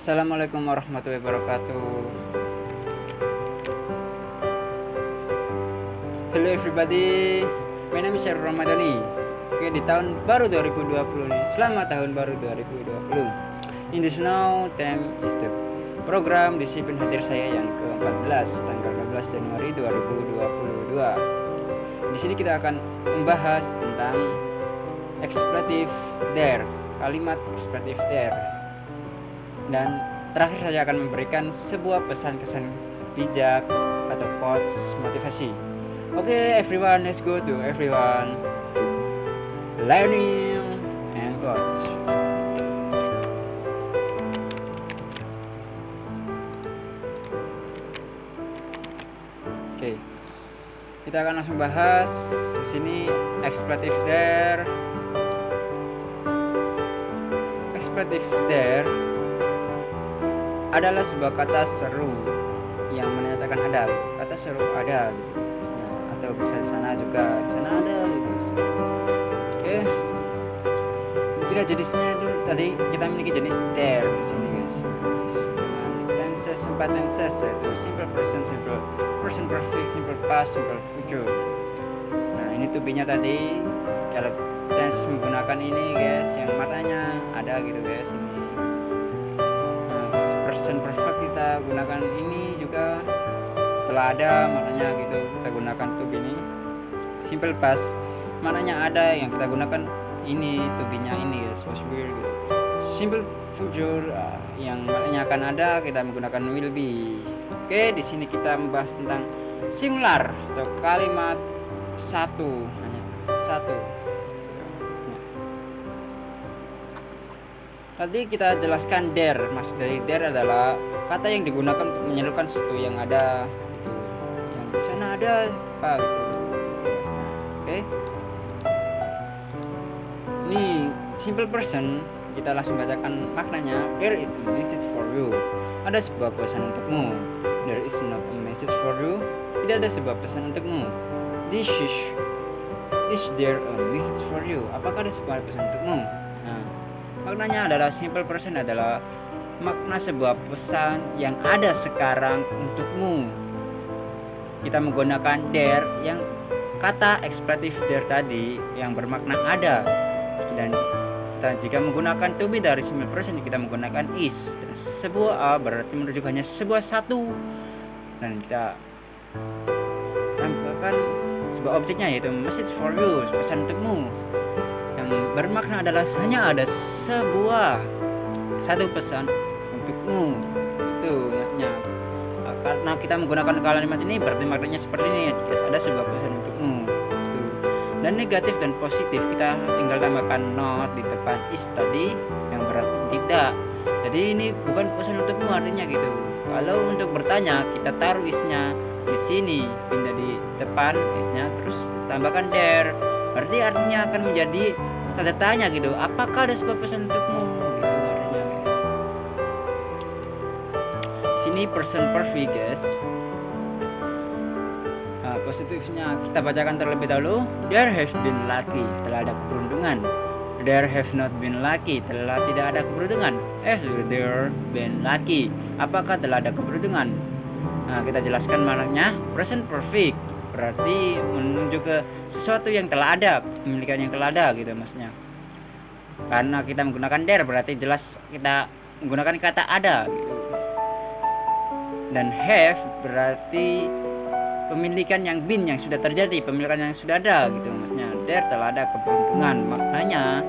Assalamualaikum warahmatullahi wabarakatuh. Hello everybody, my name is Syarul Ramadhani. Oke, di tahun baru 2020 nih. Selamat tahun baru 2020. In this now time is the program disiplin hadir saya yang ke-14 tanggal 14 Januari 2022. Di sini kita akan membahas tentang ekspletif der, kalimat ekspletif der. Dan terakhir saya akan memberikan sebuah pesan-kesan bijak atau quotes motivasi. Okay, everyone, let's go to everyone learning and quotes. Oke, kita akan langsung bahas di sini ekspletif der. Ekspletif der adalah sebuah kata seru yang menyatakan ada, kata seru ada gitu. Atau bisa di sana juga, di sana ada gitu. Oke. Kira jenisnya itu tadi kita memiliki jenis there di sini guys. Dengan tenses 4 tenses yaitu simple present perfect, simple past, simple future. Nah, ini to be-nya tadi kalau tense menggunakan ini guys yang maknanya ada gitu guys ini. Present perfect kita gunakan ini juga telah ada maknanya gitu, kita gunakan to be ini. Simple past maknanya ada yang kita gunakan ini to be-nya ini guys, was will gitu. Simple future yang maknanya akan ada kita menggunakan will be. Oke, di sini kita membahas tentang singular atau kalimat satu, hanya satu. Tadi kita jelaskan there, maksud dari there adalah kata yang digunakan untuk menyerukan sesuatu yang ada gitu, yang di sana ada apa gitu. Oke. Ini simple person, kita langsung bacakan maknanya. There is a message for you. Ada sebuah pesan untukmu. There is not a message for you. Tidak ada sebuah pesan untukmu. Is there a message for you? Apakah ada sebuah pesan untukmu? Nah, maknanya adalah simple person adalah makna sebuah pesan yang ada sekarang untukmu. Kita menggunakan there yang kata ekspletif there tadi yang bermakna ada, dan kita jika menggunakan to be dari simple person kita menggunakan is, dan sebuah berarti merujuk hanya sebuah satu, dan kita tambahkan sebuah objeknya yaitu message for you, pesan untukmu, yang bermakna adalah hanya ada satu pesan untukmu. Itu maksudnya. Karena kita menggunakan kalimat ini berarti maknanya seperti ini, jika ada sebuah pesan untukmu. Itu. Dan negatif dan positif kita tinggal tambahkan not di depan is tadi yang berarti tidak. Jadi ini bukan pesan untukmu artinya gitu. Kalau untuk bertanya kita taruh isnya di sini, pindah di depan isnya, terus tambahkan there. Berarti artinya akan menjadi tanda tanya gitu. Apakah ada sebuah pesan untukmu? Gitu artinya guys. Sini person perfect guys. Nah, positifnya kita bacakan terlebih dahulu. There have been lucky, telah ada keberuntungan. There have not been lucky, telah tidak ada keberuntungan. Have there been lucky, apakah telah ada keberuntungan? Nah, kita jelaskan maknanya. Present perfect berarti menunjuk ke sesuatu yang telah ada, kepemilikan yang telah ada gitu maksudnya. Karena kita menggunakan there berarti jelas kita menggunakan kata ada gitu. Dan have berarti pemilikan yang been, yang sudah terjadi, pemilikan yang sudah ada gitu maksudnya. There telah ada keberuntungan, maknanya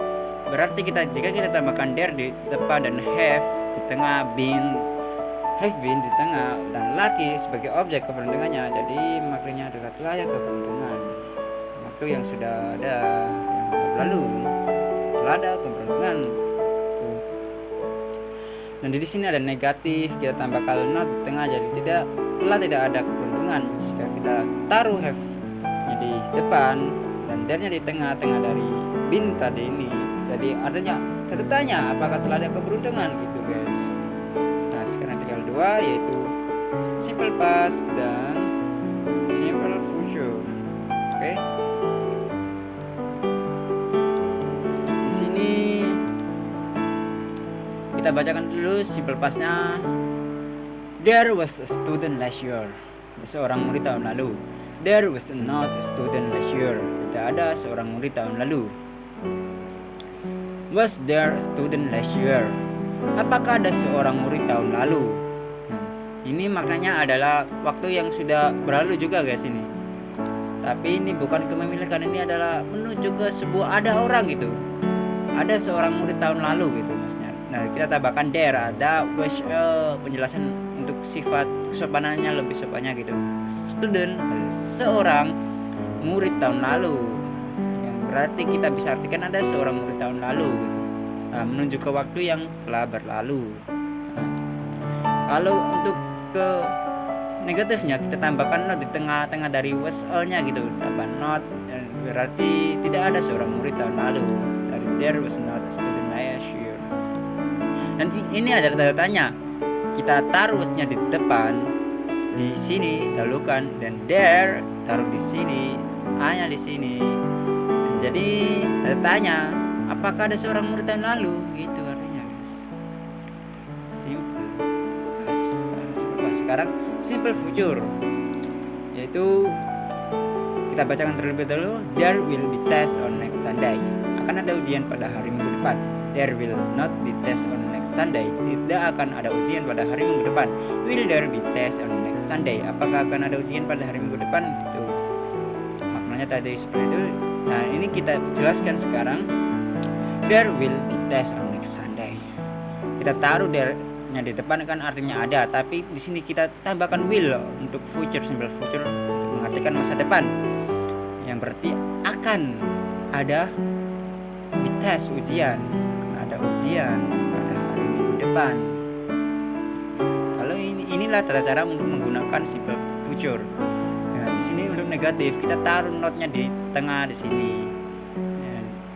berarti jika kita tambahkan there di depan dan have di tengah, have been di tengah, dan lucky sebagai objek keberuntungannya, jadi maknanya adalah telah ada keberuntungan. Waktu yang sudah ada, yang lalu telah ada keberuntungan. Dan di sini ada negatif, kita tambahkan not di tengah, jadi telah tidak ada keberuntungan. Jika kita taruh have di depan dan there-nya di tengah-tengah dari been tadi ini, jadi artinya kita tanya apakah telah ada keberuntungan gitu guys. Nah, sekarang tinggal dua yaitu simple past dan simple future. Oke. Di sini Kita bacakan dulu simple pastnya. There was a student last year. Seorang murid tahun lalu. There was not a student last year. Tidak ada seorang murid tahun lalu. Was there a student last year? Apakah ada seorang murid tahun lalu? Ini maknanya adalah waktu yang sudah berlalu juga guys ini. Tapi ini bukan kepemilikan, ini adalah menuju ke sebuah ada orang gitu. Ada seorang murid tahun lalu gitu maksudnya. Nah, kita tambahkan there, ada was penjelasan untuk sifat kesopanannya lebih sopannya gitu. Student, seorang murid tahun lalu. Yang berarti kita bisa artikan ada seorang murid tahun lalu gitu. Nah, menunjuk ke waktu yang telah berlalu. Nah, kalau untuk ke negatifnya kita tambahkan not di tengah-tengah dari was nya gitu, tambah not, berarti tidak ada seorang murid tahun lalu. Dari there was not a student last year. Nanti ini ada tanda tanya, kita taruh was-nya di depan, di sini dahulukan, dan there taruh di sini, a-nya di sini. Dan jadi tanda tanya, apakah ada seorang murid tahun lalu? Gitu artinya guys. Simple. Sekarang simple future, yaitu kita bacakan terlebih dahulu. There will be test on next Sunday. Akan ada ujian pada hari Minggu depan. There will not be test on next Sunday. Tidak akan ada ujian pada hari Minggu depan. Will there be test on next Sunday? Apakah akan ada ujian pada hari Minggu depan? Itu maknanya tadi seperti itu. Nah, ini kita jelaskan sekarang. There will be test on next Sunday. Kita taruh there-nya di depan kan artinya ada, tapi di sini kita tambahkan will untuk future, simple future, untuk mengartikan masa depan, yang berarti akan ada di tes ujian, akan ada ujian pada hari Minggu depan. Kalau inilah tata cara untuk menggunakan simple future. Nah, di sini untuk negatif kita taruh not-nya di tengah di sini,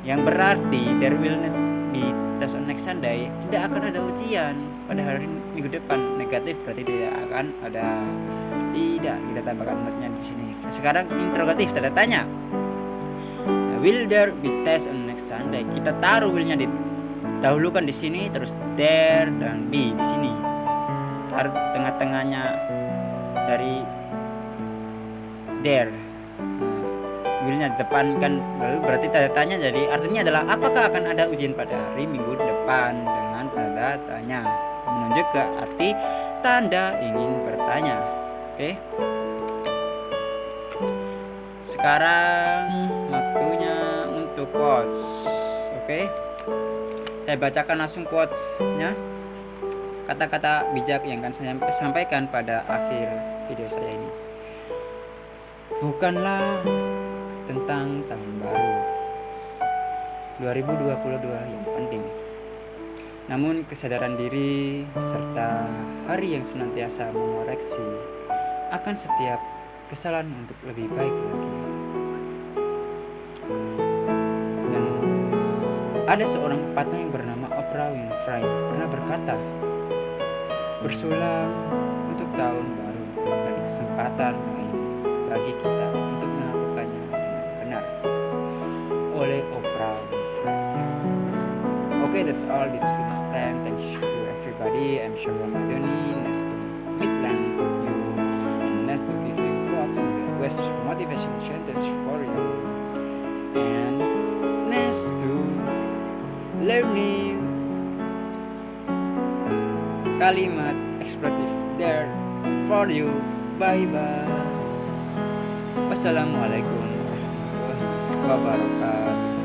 yang berarti there will not be test on next Sunday, tidak akan ada ujian pada hari Minggu depan. Negatif berarti tidak akan ada. Tidak, kita tambahkan not-nya di sini. Sekarang interrogatif, tanda tanya. Will there be test on next Sunday? Kita taruh will-nya dahulukan di sini, terus there dan be di sini. Taruh tengah-tengahnya dari there. Will-nya di depan kan, lalu berarti tanda tanya, jadi artinya adalah apakah akan ada ujian pada hari Minggu depan, dengan tanda tanya menunjuk ke arti tanda ingin bertanya. Oke. Sekarang waktunya untuk quotes. Oke. Saya bacakan langsung quotes-nya. Kata-kata bijak yang akan saya sampaikan pada akhir video saya ini. Bukanlah tentang tahun baru 2022 yang penting, namun kesadaran diri serta hari yang senantiasa mengoreksi akan setiap kesalahan untuk lebih baik lagi. Dan ada seorang pepatah yang bernama Oprah Winfrey pernah berkata, bersulang untuk tahun baru dan kesempatan lain bagi kita untuk melakukannya dengan benar, oleh Oprah Winfrey. Okay, that's all this video time. Thank you everybody. I'm Syarul Madoni. Nice to meet you, and nice to give you quotes, motivation sentence for you, and nice to learning kalimat eksploratif there for you. Bye bye. Wassalamualaikum warahmatullahi wabarakatuh.